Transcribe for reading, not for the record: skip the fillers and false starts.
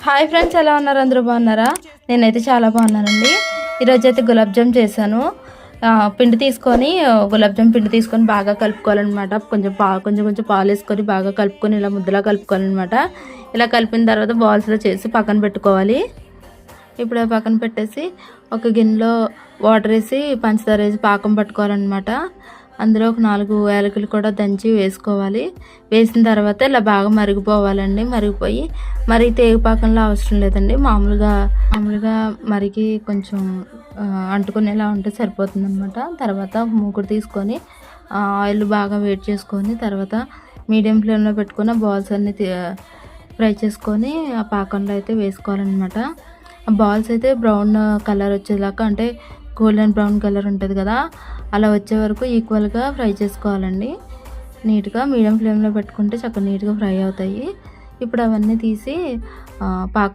Hi friends, ఎలా ఉన్నారు? అందరూ బాగున్నారా? నేనైతే చాలా బాగున్నానండి. ఈరోజు అయితే గులాబ్ జామ్ చేశాను. పిండి తీసుకొని గులాబ్ జామ్ పిండి తీసుకొని బాగా కలుపుకోవాలన్నమాట. కొంచెం కొంచెం పాలు వేసుకొని బాగా కలుపుకొని ఇలా ముద్దలా కలుపుకోవాలన్నమాట. ఇలా కలిపిన తర్వాత బాల్స్లో చేసి పక్కన పెట్టుకోవాలి. ఇప్పుడు పక్కన పెట్టేసి ఒక గిన్నెలో వాటర్ వేసి పంచదార వేసి పాకం పట్టుకోవాలన్నమాట. అందులో ఒక 4 యాలకులు కూడా దంచి వేసుకోవాలి. వేసిన తర్వాత ఇలా బాగా మరిగిపోవాలండి. మరిగిపోయి మరి తేగిపాకంలో అవసరం లేదండి. మామూలుగా మరిగి కొంచెం అంటుకునేలా ఉంటే సరిపోతుంది అనమాట. తర్వాత మూకుడు తీసుకొని ఆయిల్ బాగా వేడి చేసుకొని తర్వాత మీడియం ఫ్లేమ్లో పెట్టుకున్న బాల్స్ అన్నీ ఫ్రై చేసుకొని ఆ పాకంలో అయితే వేసుకోవాలన్నమాట. ఆ బాల్స్ అయితే బ్రౌన్ కలర్ వచ్చేదాకా, అంటే గోల్డెన్ బ్రౌన్ కలర్ ఉంటుంది కదా, అలా వచ్చే వరకు ఈక్వల్గా ఫ్రై చేసుకోవాలండి. నీట్గా మీడియం ఫ్లేమ్లో పెట్టుకుంటే చక్కగా నీట్గా ఫ్రై అవుతాయి. ఇప్పుడు అవన్నీ తీసి పాకం